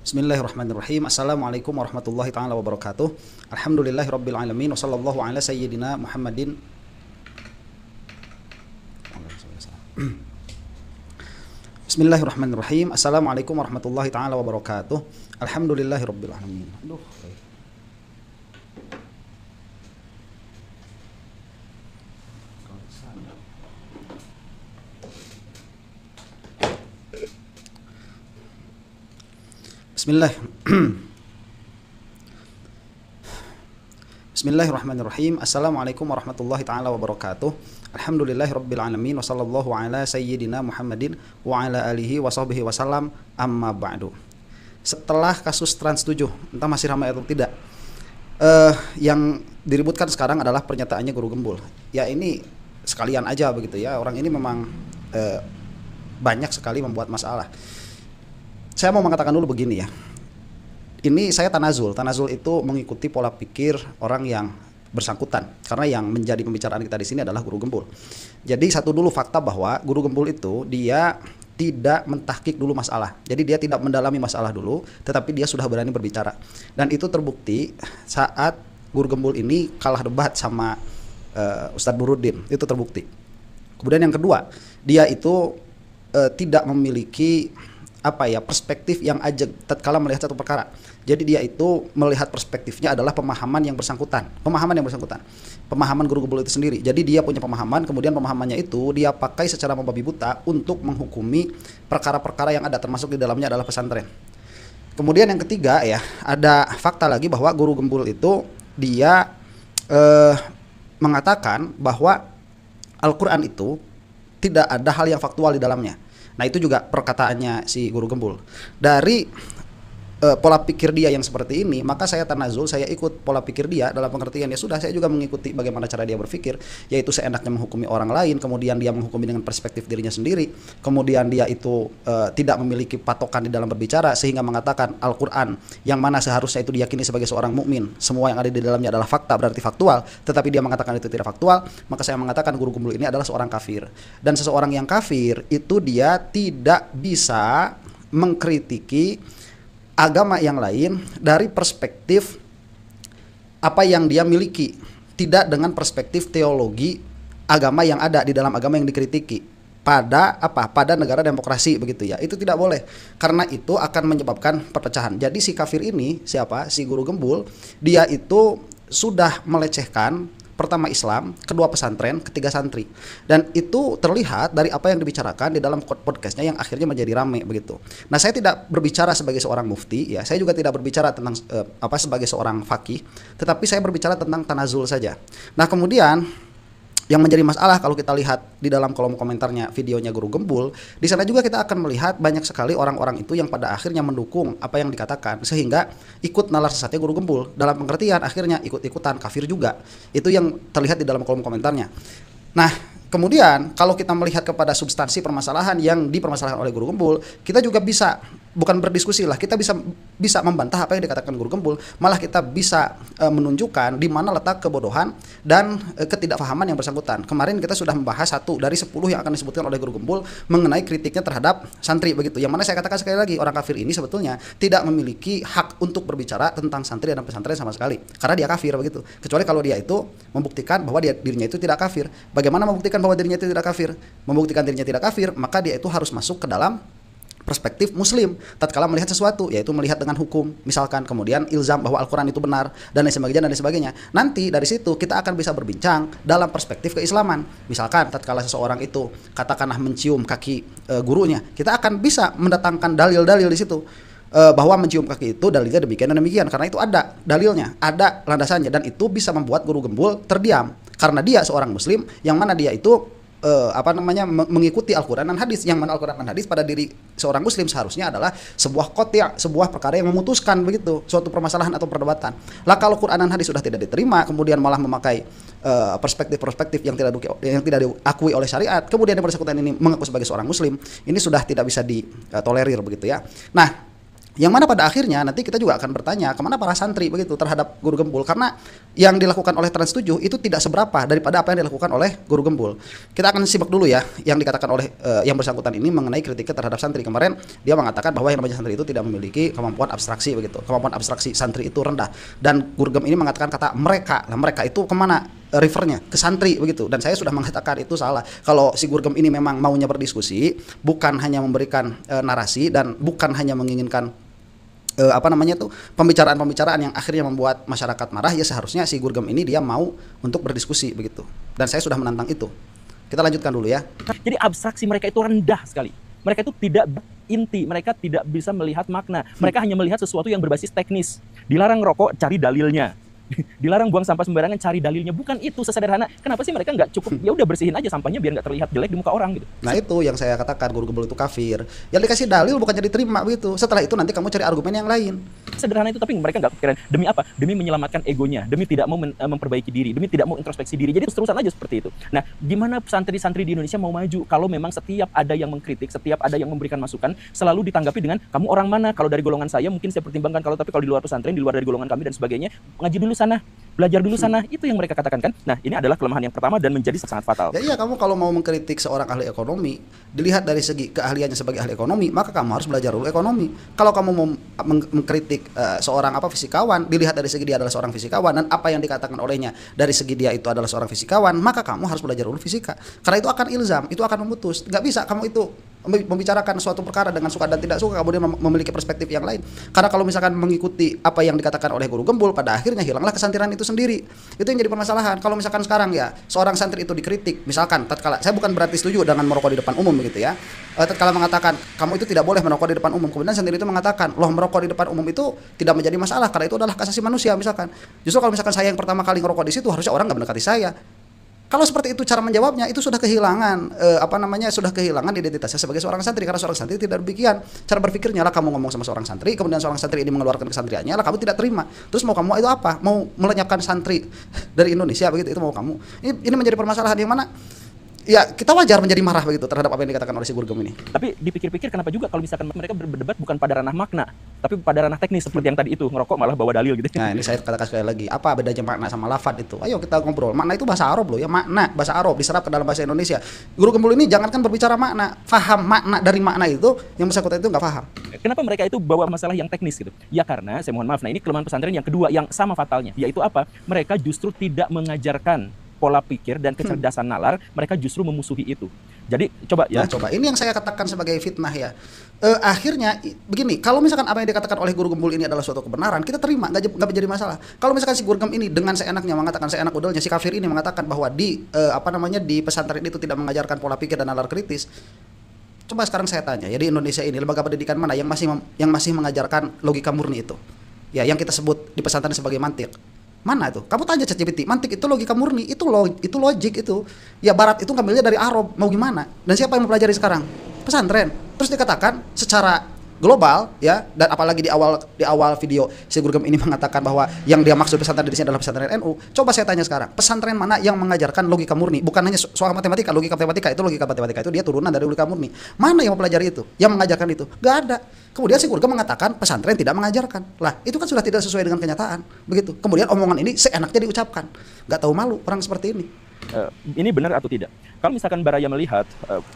Bismillahirrahmanirrahim. Assalamualaikum warahmatullahi taala wabarakatuh. Alhamdulillahirabbil alamin wa sallallahu ala sayyidina Muhammadin. Bismillahirrahmanirrahim. Assalamualaikum warahmatullahi taala wabarakatuh. Alhamdulillahirabbil alamin. Bismillah. Bismillahirrahmanirrahim. Assalamualaikum warahmatullahi taala wabarakatuh. Alhamdulillahirabbil alamin wa sallallahu ala sayyidina Muhammadin wa ala alihi wa sahbihi wasallam, amma ba'du. Setelah kasus Trans 7, entah masih ramai atau tidak, yang diributkan sekarang adalah pernyataannya Guru Gembul. Ya ini sekalian aja begitu ya. Orang ini memang banyak sekali membuat masalah. Saya mau mengatakan dulu begini ya. Ini saya tanazul. Tanazul itu mengikuti pola pikir orang yang bersangkutan. Karena yang menjadi pembicaraan kita di sini adalah Guru Gembul. Jadi satu dulu fakta bahwa Guru Gembul itu dia tidak mentahkik dulu masalah. Jadi dia tidak mendalami masalah dulu, tetapi dia sudah berani berbicara. Dan itu terbukti saat Guru Gembul ini kalah debat sama Ustadz Burudin. Itu terbukti. Kemudian yang kedua, dia itu tidak memiliki perspektif yang ajeg tatkala melihat satu perkara. Jadi dia itu melihat perspektifnya adalah pemahaman yang bersangkutan. Pemahaman Guru Gembul itu sendiri. Jadi dia punya pemahaman, kemudian pemahamannya itu dia pakai secara membabi buta untuk menghukumi perkara-perkara yang ada, termasuk di dalamnya adalah pesantren. Kemudian yang ketiga ya, ada fakta lagi bahwa Guru Gembul itu dia mengatakan bahwa Al-Quran itu tidak ada hal yang faktual di dalamnya. Nah itu juga perkataannya si Guru Gembul. Dari pola pikir dia yang seperti ini, maka saya tanazul, saya ikut pola pikir dia dalam pengertian ya sudah, saya juga mengikuti bagaimana cara dia berpikir, yaitu seenaknya menghukumi orang lain, kemudian dia menghukumi dengan perspektif dirinya sendiri, kemudian dia itu tidak memiliki patokan di dalam berbicara sehingga mengatakan Al-Quran yang mana seharusnya itu diyakini sebagai seorang mukmin, semua yang ada di dalamnya adalah fakta, berarti faktual, tetapi dia mengatakan itu tidak faktual, maka saya mengatakan Guru Gembul ini adalah seorang kafir. Dan seseorang yang kafir itu dia tidak bisa mengkritiki agama yang lain dari perspektif apa yang dia miliki, tidak dengan perspektif teologi agama yang ada di dalam agama yang dikritiki pada negara demokrasi begitu ya. Itu tidak boleh, karena itu akan menyebabkan perpecahan. Jadi si kafir ini si Guru Gembul, dia itu sudah melecehkan pertama Islam, kedua pesantren, ketiga santri. Dan itu terlihat dari apa yang dibicarakan di dalam podcastnya yang akhirnya menjadi ramai begitu. Nah, saya tidak berbicara sebagai seorang mufti, ya. Saya juga tidak berbicara tentang sebagai seorang faqih, tetapi saya berbicara tentang tanazul saja. Nah, kemudian yang menjadi masalah kalau kita lihat di dalam kolom komentarnya videonya Guru Gembul, di sana juga kita akan melihat banyak sekali orang-orang itu yang pada akhirnya mendukung apa yang dikatakan sehingga ikut nalar sesatnya Guru Gembul, dalam pengertian akhirnya ikut-ikutan kafir juga. Itu yang terlihat di dalam kolom komentarnya. Nah, kemudian kalau kita melihat kepada substansi permasalahan yang dipermasalahkan oleh Guru Gembul, kita juga bisa bukan berdiskusi lah, kita bisa membantah apa yang dikatakan Guru Gembul, malah kita bisa menunjukkan di mana letak kebodohan dan ketidakfahaman yang bersangkutan. Kemarin kita sudah membahas 1 dari 10 yang akan disebutkan oleh Guru Gembul mengenai kritiknya terhadap santri begitu. Yang mana saya katakan sekali lagi, orang kafir ini sebetulnya tidak memiliki hak untuk berbicara tentang santri dan pesantren sama sekali, karena dia kafir begitu. Kecuali kalau dia itu membuktikan bahwa dirinya itu tidak kafir. Bagaimana membuktikan bahwa dirinya itu tidak kafir? Membuktikan dirinya tidak kafir, maka dia itu harus masuk ke dalam perspektif muslim tatkala melihat sesuatu, yaitu melihat dengan hukum misalkan, kemudian ilzam bahwa Al-Quran itu benar dan lain sebagainya. Nanti dari situ kita akan bisa berbincang dalam perspektif keislaman. Misalkan tatkala seseorang itu katakanlah mencium kaki gurunya, kita akan bisa mendatangkan dalil-dalil di situ bahwa mencium kaki itu dalilnya demikian dan demikian, karena itu ada dalilnya, ada landasannya, dan itu bisa membuat Guru Gembul terdiam karena dia seorang muslim yang mana dia itu mengikuti Al-Quran dan hadis, yang mana Al-Quran dan hadis pada diri seorang muslim seharusnya adalah sebuah qoti', sebuah perkara yang memutuskan begitu suatu permasalahan atau perdebatan. Lah kalau Quran dan hadis sudah tidak diterima, kemudian malah memakai perspektif-perspektif yang tidak diakui oleh syariat, kemudian yang bersangkutan ini mengaku sebagai seorang muslim, ini sudah tidak bisa ditolerir begitu ya. Nah, Yang mana pada akhirnya nanti kita juga akan bertanya kemana para santri begitu terhadap Guru Gembul, karena yang dilakukan oleh Trans 7 itu tidak seberapa daripada apa yang dilakukan oleh Guru Gembul. Kita akan simak dulu ya yang dikatakan oleh yang bersangkutan ini mengenai kritiknya terhadap santri. Kemarin dia mengatakan bahwa yang namanya santri itu tidak memiliki kemampuan abstraksi begitu. Kemampuan abstraksi santri itu rendah, dan Guru Gem ini mengatakan kata mereka. Nah, mereka itu kemana refernya? Ke santri begitu. Dan saya sudah mengatakan itu salah. Kalau si Guru Gem ini memang maunya berdiskusi, bukan hanya memberikan narasi dan bukan hanya menginginkan pembicaraan-pembicaraan yang akhirnya membuat masyarakat marah, ya seharusnya si Gurgem ini dia mau untuk berdiskusi begitu. Dan saya sudah menantang itu. Kita lanjutkan dulu ya. Jadi abstraksi mereka itu rendah sekali. Mereka itu tidak inti, mereka tidak bisa melihat makna. Mereka hanya melihat sesuatu yang berbasis teknis. Dilarang rokok, cari dalilnya. Dilarang buang sampah sembarangan, cari dalilnya. Bukan itu sesederhana. Kenapa sih mereka nggak cukup ya udah bersihin aja sampahnya biar nggak terlihat jelek di muka orang gitu. Nah itu yang saya katakan, Guru Gembul itu kafir. Yang dikasih dalil bukannya diterima begitu. Setelah itu nanti kamu cari argumen yang lain. Sederhana itu, tapi mereka nggak kepikiran. Demi apa? Demi menyelamatkan egonya, demi tidak mau memperbaiki diri, demi tidak mau introspeksi diri. Jadi terus-terusan aja seperti itu. Nah, gimana santri-santri di Indonesia mau maju kalau memang setiap ada yang mengkritik, setiap ada yang memberikan masukan, selalu ditanggapi dengan kamu orang mana? Kalau dari golongan saya mungkin saya pertimbangkan, tapi kalau di luar pesantren, di luar dari golongan kami dan sebagainya, ngaji dulu sana, belajar dulu sana. Itu yang mereka katakan kan. Nah, ini adalah kelemahan yang pertama dan menjadi sangat fatal. Ya iya, kamu kalau mau mengkritik seorang ahli ekonomi, dilihat dari segi keahliannya sebagai ahli ekonomi, maka kamu harus belajar dulu ekonomi. Kalau kamu mau mengkritik seorang fisikawan, dilihat dari segi dia adalah seorang fisikawan dan apa yang dikatakan olehnya dari segi dia itu adalah seorang fisikawan, maka kamu harus belajar dulu fisika. Karena itu akan ilzam, itu akan memutus. Nggak bisa kamu itu membicarakan suatu perkara dengan suka dan tidak suka kemudian memiliki perspektif yang lain. Karena kalau misalkan mengikuti apa yang dikatakan oleh Guru Gembul, pada akhirnya hilanglah kesantrian itu sendiri. Itu yang jadi permasalahan. Kalau misalkan sekarang ya seorang santri itu dikritik, misalkan tatkala, saya bukan berarti setuju dengan merokok di depan umum begitu ya, tatkala mengatakan kamu itu tidak boleh merokok di depan umum, kemudian santri itu mengatakan loh, merokok di depan umum itu tidak menjadi masalah karena itu adalah hak asasi manusia misalkan. Justru kalau misalkan saya yang pertama kali ngerokok di situ, harusnya orang nggak mendekati saya. Kalau seperti itu cara menjawabnya, itu sudah kehilangan sudah kehilangan identitasnya sebagai seorang santri, karena seorang santri tidak demikian. Cara berpikirnya lah, kamu ngomong sama seorang santri, kemudian seorang santri ini mengeluarkan kesantriannya, lah kamu tidak terima. Terus mau kamu itu apa? Mau melenyapkan santri dari Indonesia begitu, itu mau kamu. Ini menjadi permasalahan yang mana ya kita wajar menjadi marah begitu terhadap apa yang dikatakan oleh si Gurgem ini. Tapi dipikir-pikir kenapa juga kalau misalkan mereka berdebat bukan pada ranah makna, tapi pada ranah teknis seperti yang tadi itu, ngerokok malah bawa dalil gitu. Nah ini saya katakan sekali lagi, apa bedanya makna sama lafad itu? Ayo kita ngobrol. Makna itu bahasa Arab loh ya, makna bahasa Arab diserap ke dalam bahasa Indonesia. Guru Gembul ini jangankan berbicara makna, faham makna dari makna itu, yang bersangkutan itu nggak paham. Kenapa mereka itu bawa masalah yang teknis gitu? Ya karena, saya mohon maaf, nah ini kelemahan pesantren yang kedua yang sama fatalnya, yaitu apa? Mereka justru tidak mengajarkan pola pikir dan kecerdasan nalar, mereka justru memusuhi itu. Jadi coba ya. Nah, coba ini yang saya katakan sebagai fitnah ya. Akhirnya begini, kalau misalkan apa yang dikatakan oleh Guru Gembul ini adalah suatu kebenaran, kita terima, nggak menjadi masalah. Kalau misalkan si Guru Gembul ini dengan seenaknya mengatakan, seenak udahnya si kafir ini mengatakan bahwa di di pesantren itu tidak mengajarkan pola pikir dan nalar kritis. Coba sekarang saya tanya, ya di Indonesia ini lembaga pendidikan mana yang masih mengajarkan logika murni itu? Ya, yang kita sebut di pesantren sebagai mantik. Mana itu? Kamu tanya ChatGPT, mantik itu logika murni, itu logik itu. Ya Barat itu ngambilnya dari Arab, mau gimana? Dan siapa yang mempelajari sekarang? Pesantren. Terus dikatakan secara global ya, dan apalagi di awal video si Gurgem ini mengatakan bahwa yang dia maksud pesantren di sini adalah pesantren NU. Coba saya tanya sekarang, pesantren mana yang mengajarkan logika murni? Bukan hanya soal matematika, logika matematika itu dia turunan dari logika murni. Mana yang mempelajari itu? Yang mengajarkan itu? Gak ada. Kemudian si Gurgem mengatakan pesantren tidak mengajarkan. Lah, itu kan sudah tidak sesuai dengan kenyataan. Begitu. Kemudian omongan ini seenaknya diucapkan. Gak tahu malu orang seperti ini. Ini benar atau tidak? Kalau misalkan Baraya melihat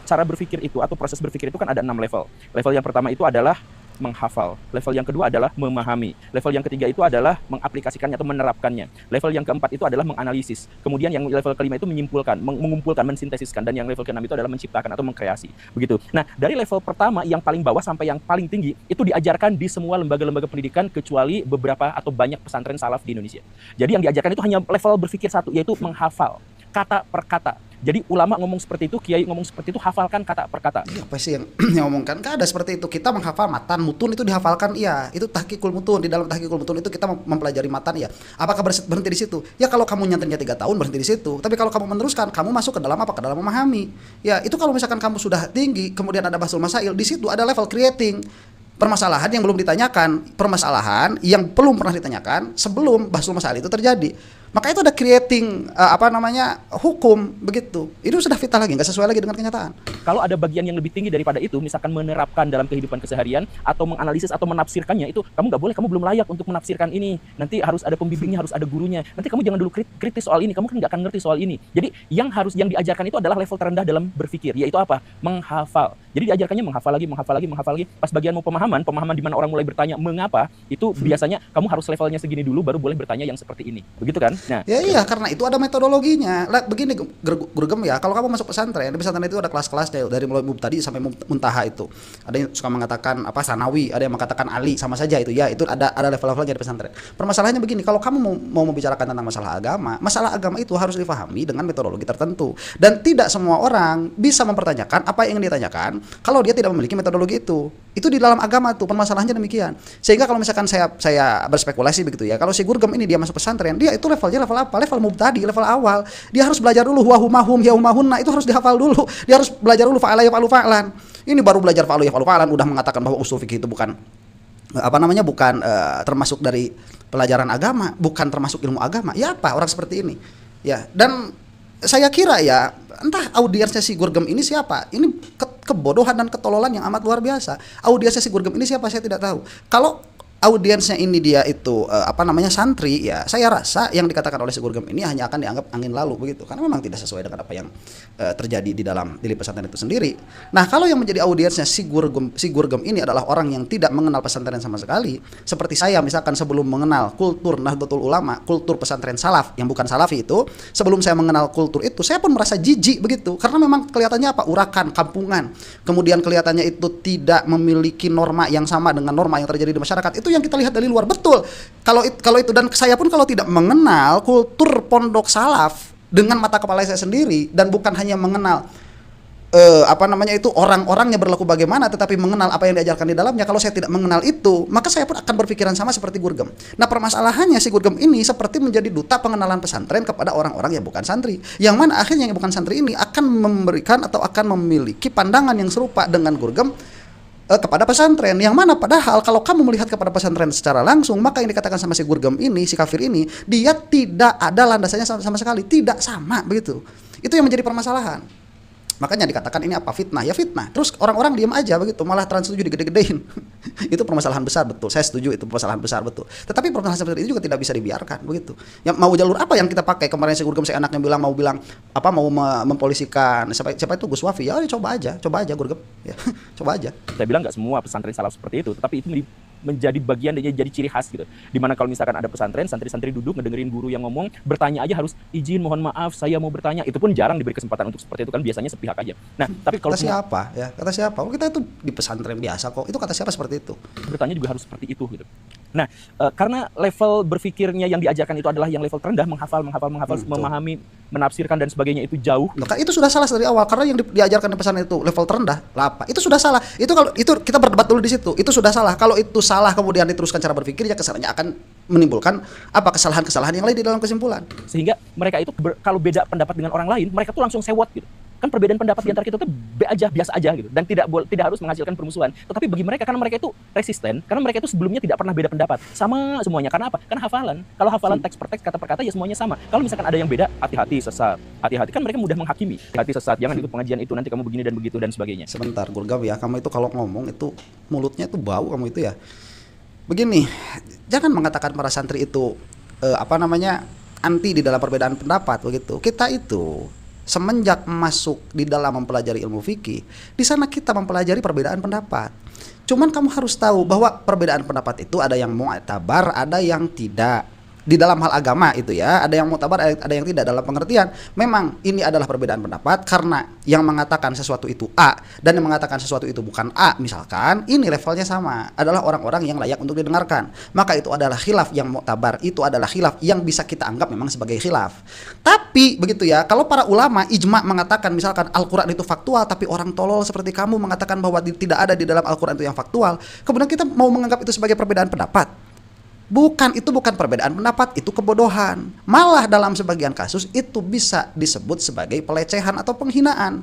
cara berpikir itu atau proses berpikir itu kan ada 6 level. Level yang pertama itu adalah menghafal. Level yang kedua adalah memahami. Level yang ketiga itu adalah mengaplikasikannya atau menerapkannya. Level yang keempat itu adalah menganalisis. Kemudian yang level kelima itu menyimpulkan, mengumpulkan, mensintesiskan. Dan yang level keenam itu adalah menciptakan atau mengkreasi. Begitu. Nah, dari level pertama yang paling bawah sampai yang paling tinggi itu diajarkan di semua lembaga-lembaga pendidikan kecuali beberapa atau banyak pesantren salaf di Indonesia. Jadi yang diajarkan itu hanya level berpikir satu, yaitu menghafal kata per kata. Jadi ulama ngomong seperti itu, kiai ngomong seperti itu, hafalkan kata per kata. Apa sih yang ngomongkan? Gak ada seperti itu. Kita menghafal matan, mutun itu dihafalkan, iya. Itu tahqiqul mutun. Di dalam tahqiqul mutun itu kita mempelajari matan, ya. Apakah berhenti di situ? Ya kalau kamu nyantrinya 3 tahun berhenti di situ. Tapi kalau kamu meneruskan, kamu masuk ke dalam apa? Ke dalam memahami. Ya, itu kalau misalkan kamu sudah tinggi, kemudian ada bahsul masail, di situ ada level creating. Permasalahan yang belum ditanyakan, permasalahan yang belum pernah ditanyakan sebelum bahsul masail itu terjadi. Maka itu ada creating hukum begitu. Itu sudah fitnah lagi, nggak sesuai lagi dengan kenyataan. Kalau ada bagian yang lebih tinggi daripada itu, misalkan menerapkan dalam kehidupan keseharian atau menganalisis atau menafsirkannya, itu kamu nggak boleh, kamu belum layak untuk menafsirkan ini. Nanti harus ada pembimbingnya, harus ada gurunya. Nanti kamu jangan dulu kritis soal ini, kamu kan nggak akan ngerti soal ini. Jadi yang diajarkan itu adalah level terendah dalam berpikir, yaitu apa? Menghafal. Jadi diajarkannya menghafal lagi. Pas bagian mau pemahaman di mana orang mulai bertanya mengapa, itu biasanya kamu harus levelnya segini dulu baru boleh bertanya yang seperti ini. Begitu kan? Nah, iya, karena itu ada metodologinya. Begini Guru Gem ya, kalau kamu masuk pesantren, di pesantren itu ada kelas-kelasnya dari mulai mubtadi sampai muntaha itu. Ada yang suka mengatakan sanawi, ada yang mengatakan ali, sama saja itu ya. Itu ada level-levelnya di pesantren. Permasalahannya begini, kalau kamu mau membicarakan tentang masalah agama itu harus difahami dengan metodologi tertentu. Dan tidak semua orang bisa mempertanyakan apa yang ingin ditanyakan kalau dia tidak memiliki metodologi itu. Itu di dalam agama tuh permasalahannya demikian. Sehingga kalau misalkan saya berspekulasi begitu ya, kalau si Guru Gem ini dia masuk pesantren, dia itu levelnya level apa? Level mubtadi, level awal. Dia harus belajar dulu wahumahum yaumahunna, itu harus dihafal dulu. Dia harus belajar dulu fa'ala yaf'alu fa'lan. Ini baru belajar fa'ala yaf'alu fa'lan udah mengatakan bahwa usul fikih itu bukan termasuk dari pelajaran agama, bukan termasuk ilmu agama. Ya apa orang seperti ini? Ya, dan saya kira ya, entah audiensnya si Guru Gem ini siapa. Ini kebodohan dan ketololan yang amat luar biasa. Audiensnya si Guru Gem ini siapa saya tidak tahu. Kalau audiensnya ini dia itu santri, ya saya rasa yang dikatakan oleh si Guru Gem ini hanya akan dianggap angin lalu begitu, karena memang tidak sesuai dengan apa yang terjadi di dalam pesantren itu sendiri. Nah, kalau yang menjadi audiensnya si Guru Gem ini adalah orang yang tidak mengenal pesantren sama sekali, seperti saya misalkan sebelum mengenal kultur Nahdlatul Ulama, kultur pesantren salaf yang bukan salafi itu, sebelum saya mengenal kultur itu, saya pun merasa jijik begitu, karena memang kelihatannya urakan, kampungan, kemudian kelihatannya itu tidak memiliki norma yang sama dengan norma yang terjadi di masyarakat. Itu yang kita lihat dari luar. Betul. Kalau itu, dan saya pun kalau tidak mengenal kultur pondok salaf dengan mata kepala saya sendiri, dan bukan hanya mengenal orang-orangnya berlaku bagaimana, tetapi mengenal apa yang diajarkan di dalamnya. Kalau saya tidak mengenal itu, maka saya pun akan berpikiran sama seperti Guru Gem. Nah, permasalahannya si Guru Gem ini seperti menjadi duta pengenalan pesantren kepada orang-orang yang bukan santri, yang mana akhirnya yang bukan santri ini akan memberikan atau akan memiliki pandangan yang serupa dengan Guru Gem kepada pesantren, yang mana padahal kalau kamu melihat kepada pesantren secara langsung, maka yang dikatakan sama si Guru Gem ini, si kafir ini, dia tidak ada landasannya sama sekali, tidak sama begitu. Itu yang menjadi permasalahan. Makanya dikatakan ini apa? Fitnah. Ya fitnah. Terus orang-orang diam aja begitu, malah Trans 7 digede-gedein. Itu permasalahan besar, betul. Saya setuju itu permasalahan besar, betul. Tetapi permasalahan seperti itu juga tidak bisa dibiarkan begitu. Yang mau jalur apa yang kita pakai? Kemarin si Guru Gem, anaknya mau mempolisikan siapa itu Gus Wafi. Ya coba aja Guru Gem. Ya, coba aja. Saya bilang nggak semua pesantren salaf seperti itu, tetapi itu menjadi bagian dan jadi ciri khas gitu. Dimana kalau misalkan ada pesantren, santri-santri duduk ngedengerin guru yang ngomong, bertanya aja harus izin, mohon maaf, saya mau bertanya. Itu pun jarang diberi kesempatan untuk seperti itu, kan biasanya sepihak aja. Nah, tapi kalau kata siapa? Oh, kita itu di pesantren biasa kok. Itu kata siapa seperti itu? Bertanya juga harus seperti itu gitu. Nah, karena level berpikirnya yang diajarkan itu adalah yang level terendah, menghafal, memahami, menafsirkan dan sebagainya, itu jauh. Nah, kan itu sudah salah dari awal, karena yang diajarkan di pesantren itu level terendah. Lah apa? Itu sudah salah. Itu kalau itu kita berdebat dulu di situ. Itu sudah salah. Kalau itu salah kemudian diteruskan cara berpikir, ya kesalahannya akan menimbulkan kesalahan-kesalahan yang lain di dalam kesimpulan. Sehingga mereka itu kalau beda pendapat dengan orang lain, mereka tuh langsung sewot gitu. Kan perbedaan pendapat di antara kita tuh biasa aja gitu, dan tidak harus menghasilkan permusuhan. Tetapi bagi mereka, karena mereka itu resisten, karena mereka itu sebelumnya tidak pernah beda pendapat, sama semuanya. Karena apa? Karena hafalan. Kalau hafalan teks per teks, kata per kata, ya semuanya sama. Kalau misalkan ada yang beda, hati-hati sesat, hati-hati, kan mereka mudah menghakimi. Hati sesat, jangan ikut pengajian itu, nanti kamu begini dan begitu dan sebagainya. Sebentar, Guru Gem ya, kamu itu kalau ngomong itu mulutnya itu bau kamu itu ya. Begini, jangan mengatakan para santri itu anti di dalam perbedaan pendapat begitu. Kita itu semenjak masuk di dalam mempelajari ilmu fikih, di sana kita mempelajari perbedaan pendapat. Cuman kamu harus tahu bahwa perbedaan pendapat itu ada yang mu'tabar, ada yang tidak. Di dalam hal agama itu ya, ada yang mu'tabar, ada yang tidak. Dalam pengertian, memang ini adalah perbedaan pendapat karena yang mengatakan sesuatu itu A dan yang mengatakan sesuatu itu bukan A, misalkan ini levelnya sama, adalah orang-orang yang layak untuk didengarkan. Maka itu adalah khilaf yang mu'tabar, itu adalah khilaf yang bisa kita anggap memang sebagai khilaf. Tapi begitu ya, kalau para ulama ijma mengatakan misalkan Al-Quran itu faktual, tapi orang tolol seperti kamu mengatakan bahwa tidak ada di dalam Al-Quran itu yang faktual, kemudian kita mau menganggap itu sebagai perbedaan pendapat. Itu bukan perbedaan pendapat, itu kebodohan. Malah dalam sebagian kasus itu bisa disebut sebagai pelecehan atau penghinaan.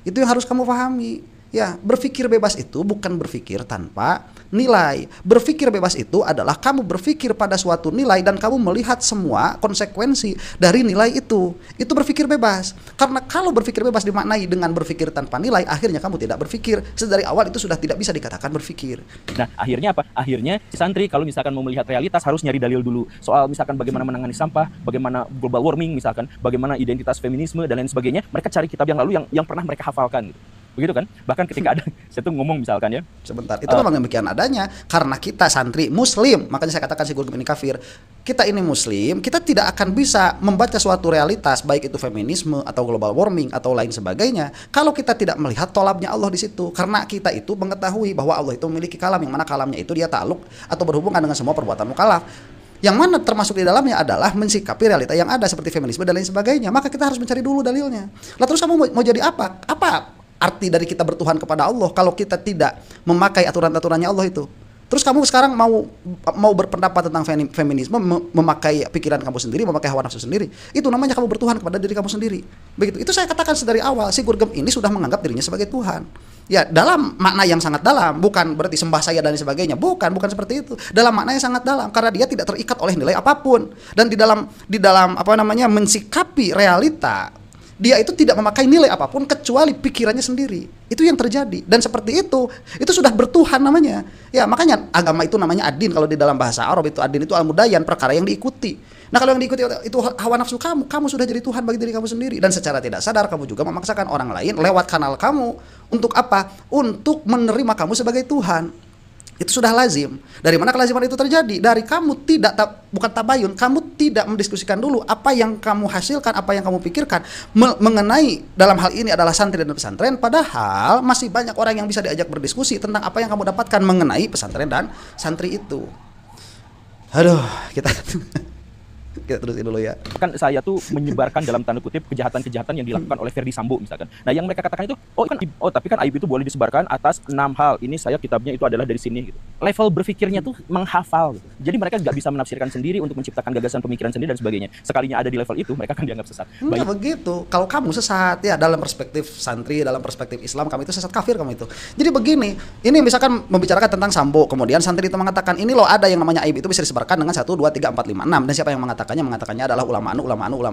Itu yang harus kamu pahami. Ya, berpikir bebas itu bukan berpikir tanpa nilai. Berpikir bebas itu adalah kamu berpikir pada suatu nilai dan kamu melihat semua konsekuensi dari nilai itu. Itu berpikir bebas. Karena kalau berpikir bebas dimaknai dengan berpikir tanpa nilai, akhirnya kamu tidak berpikir. Sedari awal itu sudah tidak bisa dikatakan berpikir. Nah, akhirnya apa? Akhirnya si santri kalau misalkan mau melihat realitas harus nyari dalil dulu. Soal misalkan bagaimana menangani sampah, bagaimana global warming misalkan, bagaimana identitas feminisme dan lain sebagainya, mereka cari kitab yang lalu yang pernah mereka hafalkan gitu. Begitu kan? Bahkan ketika ada saya tuh ngomong misalkan ya. Sebentar, itu memang demikian adanya karena kita santri muslim, makanya saya katakan si guru ini kafir. Kita ini muslim, kita tidak akan bisa membaca suatu realitas baik itu feminisme atau global warming atau lain sebagainya kalau kita tidak melihat tolabnya Allah di situ. Karena kita itu mengetahui bahwa Allah itu memiliki kalam, yang mana kalamnya itu dia ta'aluk atau berhubungan dengan semua perbuatan mukallaf. Yang mana termasuk di dalamnya adalah mensikapi realita yang ada seperti feminisme dan lain sebagainya. Maka kita harus mencari dulu dalilnya. Lah terus kamu mau jadi apa? Apa arti dari kita bertuhan kepada Allah kalau kita tidak memakai aturan-aturannya Allah itu? Terus kamu sekarang mau berpendapat tentang feminisme, memakai pikiran kamu sendiri, memakai hawa nafsu sendiri. Itu namanya kamu bertuhan kepada diri kamu sendiri. Begitu. Itu saya katakan dari awal, si Gurgem ini sudah menganggap dirinya sebagai Tuhan. Ya, dalam makna yang sangat dalam, bukan berarti sembah saya dan sebagainya. Bukan seperti itu. Dalam makna yang sangat dalam karena dia tidak terikat oleh nilai apapun. Dan di dalam apa namanya mensikapi realita, dia itu tidak memakai nilai apapun kecuali pikirannya sendiri. Itu yang terjadi. Dan seperti itu sudah bertuhan namanya. Ya, makanya agama itu namanya ad-din. Kalau di dalam bahasa Arab itu ad-din itu al-mudayan, perkara yang diikuti. Nah, kalau yang diikuti itu hawa nafsu kamu sudah jadi Tuhan bagi diri kamu sendiri. Dan secara tidak sadar kamu juga memaksakan orang lain lewat kanal kamu. Untuk apa? Untuk menerima kamu sebagai Tuhan. Itu sudah lazim. Dari mana kelaziman itu terjadi? Dari kamu bukan tabayun, kamu tidak mendiskusikan dulu apa yang kamu hasilkan, apa yang kamu pikirkan mengenai dalam hal ini adalah santri dan pesantren, padahal masih banyak orang yang bisa diajak berdiskusi tentang apa yang kamu dapatkan mengenai pesantren dan santri itu. Aduh, kita terusin dulu ya. Kan saya tuh menyebarkan dalam tanda kutip kejahatan-kejahatan yang dilakukan oleh Ferdi Sambo misalkan. Nah, yang mereka katakan itu, tapi kan aib itu boleh disebarkan atas 6 hal. Ini saya kitabnya itu adalah dari sini gitu. Level berpikirnya tuh menghafal gitu. Jadi mereka nggak bisa menafsirkan sendiri untuk menciptakan gagasan pemikiran sendiri dan sebagainya. Sekalinya ada di level itu, mereka akan dianggap sesat. Enggak begitu. Kalau kamu sesat ya dalam perspektif santri, dalam perspektif Islam, kamu itu sesat, kafir kamu itu. Jadi begini, ini misalkan membicarakan tentang Sambo, kemudian santri itu mengatakan ini loh ada yang namanya aib itu bisa disebarkan dengan 1, 2, 3, 4, 5, 6. Dan siapa yang mengatakannya adalah ulama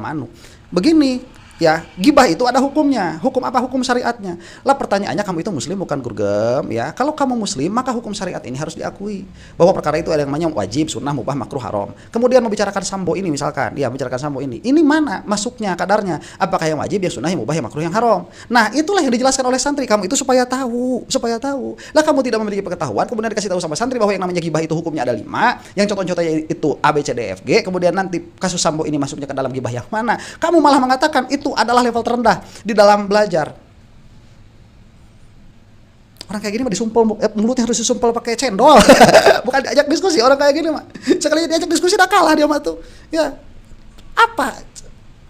anu. Begini, ya, gibah itu ada hukumnya. Hukum apa? Hukum syariatnya. Lah pertanyaannya, kamu itu muslim bukan Gurgem, ya? Kalau kamu muslim, maka hukum syariat ini harus diakui. Bahwa perkara itu ada yang namanya wajib, sunnah, mubah, makruh, haram. Kemudian membicarakan Sambo ini misalkan, ya, membicarakan Sambo ini. Ini mana masuknya kadarnya? Apakah yang wajib, yang sunnah, yang mubah, yang makruh, yang haram? Nah, itulah yang dijelaskan oleh santri kamu itu supaya tahu. Lah kamu tidak memiliki pengetahuan, kemudian dikasih tahu sama santri bahwa yang namanya gibah itu hukumnya ada 5, yang contoh-contohnya itu A, B, C, D, F, G. Kemudian nanti kasus Sambo ini masuknya ke dalam gibah yang mana? Kamu malah mengatakan itu adalah level terendah di dalam belajar. Orang kayak gini mah disumpel, mulutnya harus disumpel pakai cendol. Bukan diajak diskusi orang kayak gini mah. Sekali diajak diskusi udah kalah dia mah tuh. Ya.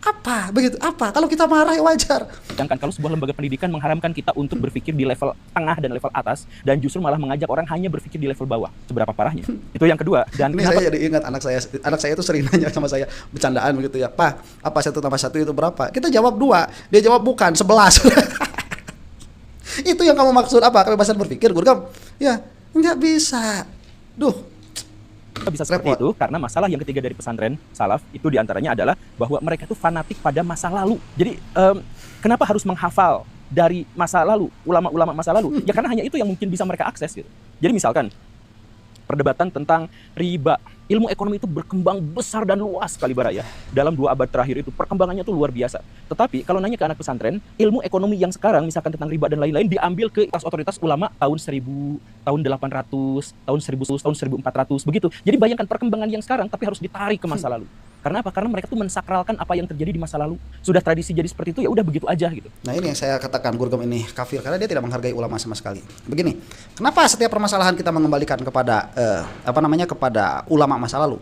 Apa begitu? Apa? Kalau kita marah ya wajar. Sedangkan kalau sebuah lembaga pendidikan mengharamkan kita untuk berpikir di level tengah dan level atas dan justru malah mengajak orang hanya berpikir di level bawah. Seberapa parahnya? Itu yang kedua. Dan ini saya jadi ingat anak saya itu sering nanya sama saya bercandaan begitu ya. Pak, apa 1 tambah 1 itu berapa? Kita jawab 2, dia jawab bukan 11. Itu yang kamu maksud apa? Kebebasan berpikir, Gurgem? Ya, nggak bisa. Duh. Bisa seperti itu karena masalah yang ketiga dari pesantren salaf itu diantaranya adalah bahwa mereka itu fanatik pada masa lalu. Jadi kenapa harus menghafal dari masa lalu, ulama-ulama masa lalu? Ya karena hanya itu yang mungkin bisa mereka akses gitu. Jadi misalkan perdebatan tentang riba, ilmu ekonomi itu berkembang besar dan luas sekali Baraya. Dalam 2 abad terakhir itu perkembangannya tuh luar biasa. Tetapi kalau nanya ke anak pesantren, ilmu ekonomi yang sekarang misalkan tentang riba dan lain-lain diambil ke otoritas ulama tahun 1000, tahun 800, tahun 1000, tahun 1400 begitu. Jadi bayangkan perkembangan yang sekarang tapi harus ditarik ke masa lalu. Karena apa? Karena mereka tuh mensakralkan apa yang terjadi di masa lalu. Sudah tradisi jadi seperti itu, ya udah begitu aja gitu. Nah, ini yang saya katakan Gurgem ini kafir karena dia tidak menghargai ulama sama sekali. Begini, kenapa setiap permasalahan kita mengembalikan kepada kepada ulama masa lalu?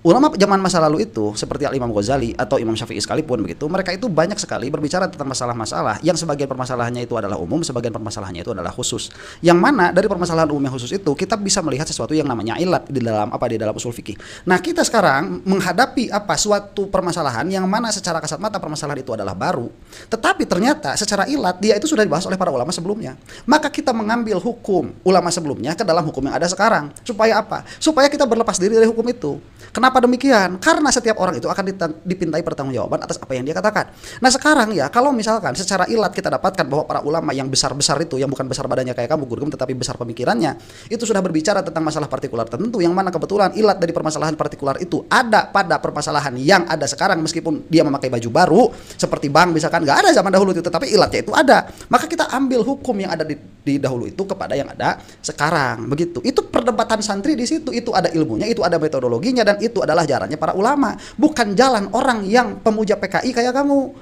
Ulama zaman masa lalu itu seperti Al-Imam Ghazali atau Imam Syafi'i sekalipun begitu, mereka itu banyak sekali berbicara tentang masalah-masalah yang sebagian permasalahannya itu adalah umum, sebagian permasalahannya itu adalah khusus. Yang mana dari permasalahan umum yang khusus itu kita bisa melihat sesuatu yang namanya ilat di dalam usul fikih. Nah, kita sekarang menghadapi suatu permasalahan yang mana secara kasat mata permasalahan itu adalah baru, tetapi ternyata secara ilat dia itu sudah dibahas oleh para ulama sebelumnya. Maka kita mengambil hukum ulama sebelumnya ke dalam hukum yang ada sekarang. Supaya apa? Supaya kita berlepas diri dari hukum itu. Kenapa demikian? Karena setiap orang itu akan dipintai pertanggungjawaban atas apa yang dia katakan. Nah, sekarang ya, kalau misalkan secara ilat kita dapatkan bahwa para ulama yang besar-besar itu, yang bukan besar badannya kayak kamu Gurgem, tetapi besar pemikirannya, itu sudah berbicara tentang masalah partikular tertentu, yang mana kebetulan ilat dari permasalahan partikular itu ada pada permasalahan yang ada sekarang, meskipun dia memakai baju baru seperti bank misalkan, nggak ada zaman dahulu itu, tetapi ilatnya itu ada. Maka kita ambil hukum yang ada di dahulu itu kepada yang ada sekarang, begitu. Itu perdebatan santri di situ, itu ada ilmunya, itu ada metodologinya, dan itu adalah jalannya para ulama, bukan jalan orang yang pemuja PKI kayak kamu.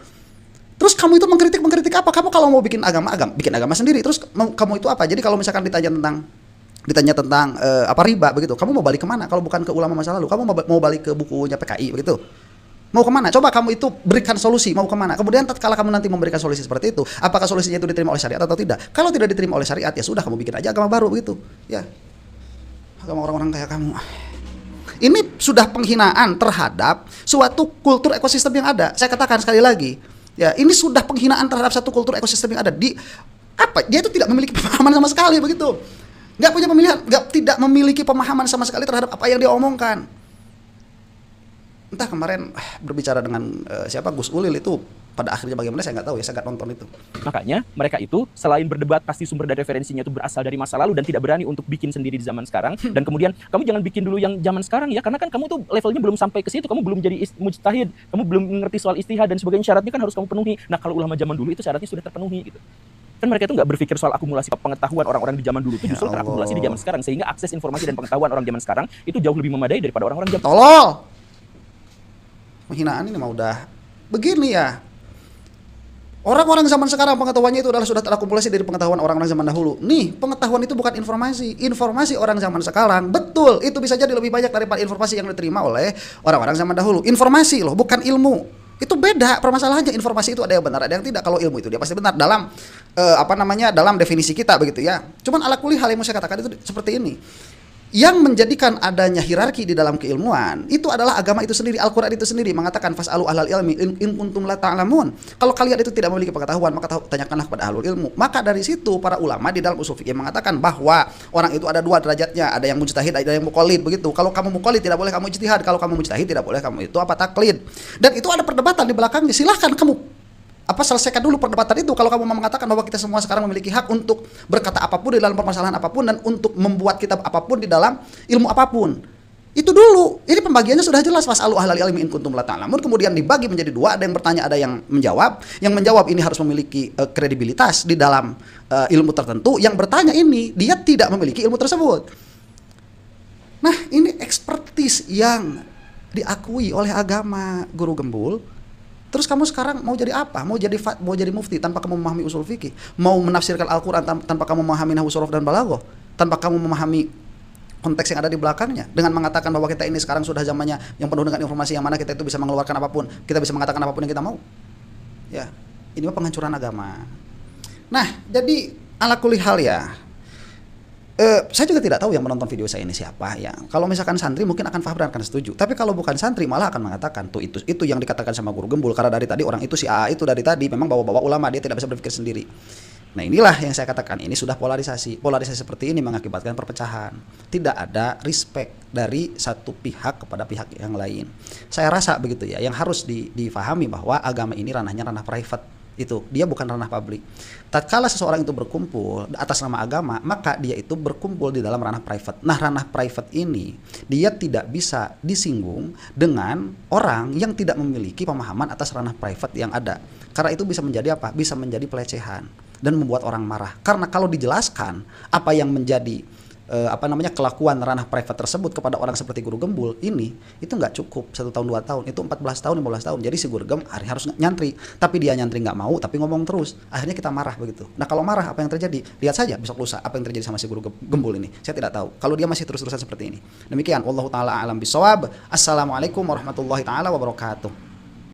Terus kamu itu mengkritik apa? Kamu kalau mau bikin agama sendiri. Terus kamu itu apa? Jadi kalau misalkan ditanya tentang riba begitu, kamu mau balik kemana? Kalau bukan ke ulama masa lalu, kamu mau balik ke bukunya PKI begitu? Mau kemana? Coba kamu itu berikan solusi, mau kemana? Kemudian tatkala kamu nanti memberikan solusi seperti itu, apakah solusinya itu diterima oleh syariat atau tidak? Kalau tidak diterima oleh syariat, ya sudah, kamu bikin aja agama baru begitu. Ya, agama orang-orang kayak kamu. Ini sudah penghinaan terhadap suatu kultur ekosistem yang ada. Saya katakan sekali lagi, ya, ini sudah penghinaan terhadap satu kultur ekosistem yang ada. Dia itu tidak memiliki pemahaman sama sekali begitu. Tidak memiliki pemahaman sama sekali terhadap apa yang dia omongkan. Entah kemarin berbicara dengan Gus Ulil itu pada akhirnya bagaimana saya nggak tahu ya, saya nggak nonton itu. Makanya mereka itu selain berdebat pasti sumber dan referensinya itu berasal dari masa lalu dan tidak berani untuk bikin sendiri di zaman sekarang. Dan kemudian kamu jangan bikin dulu yang zaman sekarang ya, karena kan kamu tuh levelnya belum sampai ke situ, kamu belum jadi mujtahid, kamu belum mengerti soal istihad dan sebagainya, syaratnya kan harus kamu penuhi. Nah, kalau ulama zaman dulu itu syaratnya sudah terpenuhi gitu. Kan mereka itu nggak berpikir soal akumulasi pengetahuan orang-orang di zaman dulu itu justru terakumulasi di zaman sekarang, sehingga akses informasi dan pengetahuan orang zaman sekarang itu jauh lebih memadai daripada orang-orang zaman. Tolol. Penghinaan ini mah udah begini ya. Orang-orang zaman sekarang pengetahuannya itu adalah sudah terakumulasi dari pengetahuan orang-orang zaman dahulu. Nih, pengetahuan itu bukan informasi. Informasi orang zaman sekarang, betul, itu bisa jadi lebih banyak daripada informasi yang diterima oleh orang-orang zaman dahulu. Informasi loh, bukan ilmu. Itu beda permasalahannya. Informasi itu ada yang benar, ada yang tidak. Kalau ilmu itu dia pasti benar dalam dalam definisi kita begitu ya. Cuman ala kulli hal yang mau saya katakan itu seperti ini. Yang menjadikan adanya hierarki di dalam keilmuan itu adalah agama itu sendiri. Al-Quran itu sendiri mengatakan fas'alu ahlal ilmi in kuntum la ta'lamun. Kalau kalian itu tidak memiliki pengetahuan, maka tanyakanlah kepada ahlul ilmu. Maka dari situ para ulama di dalam usul fikih mengatakan bahwa orang itu ada dua derajatnya, ada yang mujtahid, ada yang muqallid begitu. Kalau kamu muqallid tidak boleh kamu ijtihad, kalau kamu mujtahid tidak boleh kamu itu taklid. Dan itu ada perdebatan di belakangnya. Silahkan kamu selesaikan dulu perdebatan itu. Kalau kamu mau mengatakan bahwa kita semua sekarang memiliki hak untuk berkata apapun di dalam permasalahan apapun dan untuk membuat kitab apapun di dalam ilmu apapun, itu dulu. Ini pembagiannya sudah jelas, fas'alu ahlal ilmi in kuntum la ta'lamun. Kemudian dibagi menjadi dua, ada yang bertanya, ada yang menjawab. Yang menjawab ini harus memiliki kredibilitas di dalam ilmu tertentu. Yang bertanya ini dia tidak memiliki ilmu tersebut. Nah, ini ekspertis yang diakui oleh agama, Guru Gembul. Terus kamu sekarang mau jadi apa? Mau jadi mufti tanpa kamu memahami usul fikih? Mau menafsirkan Al-Quran tanpa kamu memahami nahwu sorof dan balaghah? Tanpa kamu memahami konteks yang ada di belakangnya? Dengan mengatakan bahwa kita ini sekarang sudah zamannya yang penuh dengan informasi, yang mana kita itu bisa mengeluarkan apapun, kita bisa mengatakan apapun yang kita mau. Ya, ini mah penghancuran agama. Nah, jadi ala kulli hal ya. Saya juga tidak tahu yang menonton video saya ini siapa ya. Kalau misalkan santri mungkin akan paham dan akan setuju. Tapi kalau bukan santri malah akan mengatakan tuh itu yang dikatakan sama Guru Gembul, karena dari tadi orang itu si A itu dari tadi memang bawa-bawa ulama, dia tidak bisa berpikir sendiri. Nah, inilah yang saya katakan, ini sudah polarisasi. Polarisasi seperti ini mengakibatkan perpecahan. Tidak ada respect dari satu pihak kepada pihak yang lain. Saya rasa begitu ya. Yang harus difahami bahwa agama ini ranahnya ranah private. Itu dia bukan ranah publik. Tatkala seseorang itu berkumpul atas nama agama, maka dia itu berkumpul di dalam ranah private. Nah, ranah private ini dia tidak bisa disinggung dengan orang yang tidak memiliki pemahaman atas ranah private yang ada. Karena itu bisa menjadi apa? Bisa menjadi pelecehan dan membuat orang marah. Karena kalau dijelaskan apa yang menjadi kelakuan ranah private tersebut kepada orang seperti Guru Gembul ini, itu nggak cukup 1 tahun 2 tahun, itu 14 tahun 15 tahun. Jadi si Guru Gem harus nyantri, tapi dia nyantri nggak mau, tapi ngomong terus, akhirnya kita marah begitu. Nah kalau marah apa yang terjadi? Lihat saja besok lusa apa yang terjadi sama si Guru Gembul ini. Saya tidak tahu kalau dia masih terus-terusan seperti ini. Demikian, wallahu taala alam bisawab. Assalamualaikum warahmatullahi taala wabarakatuh.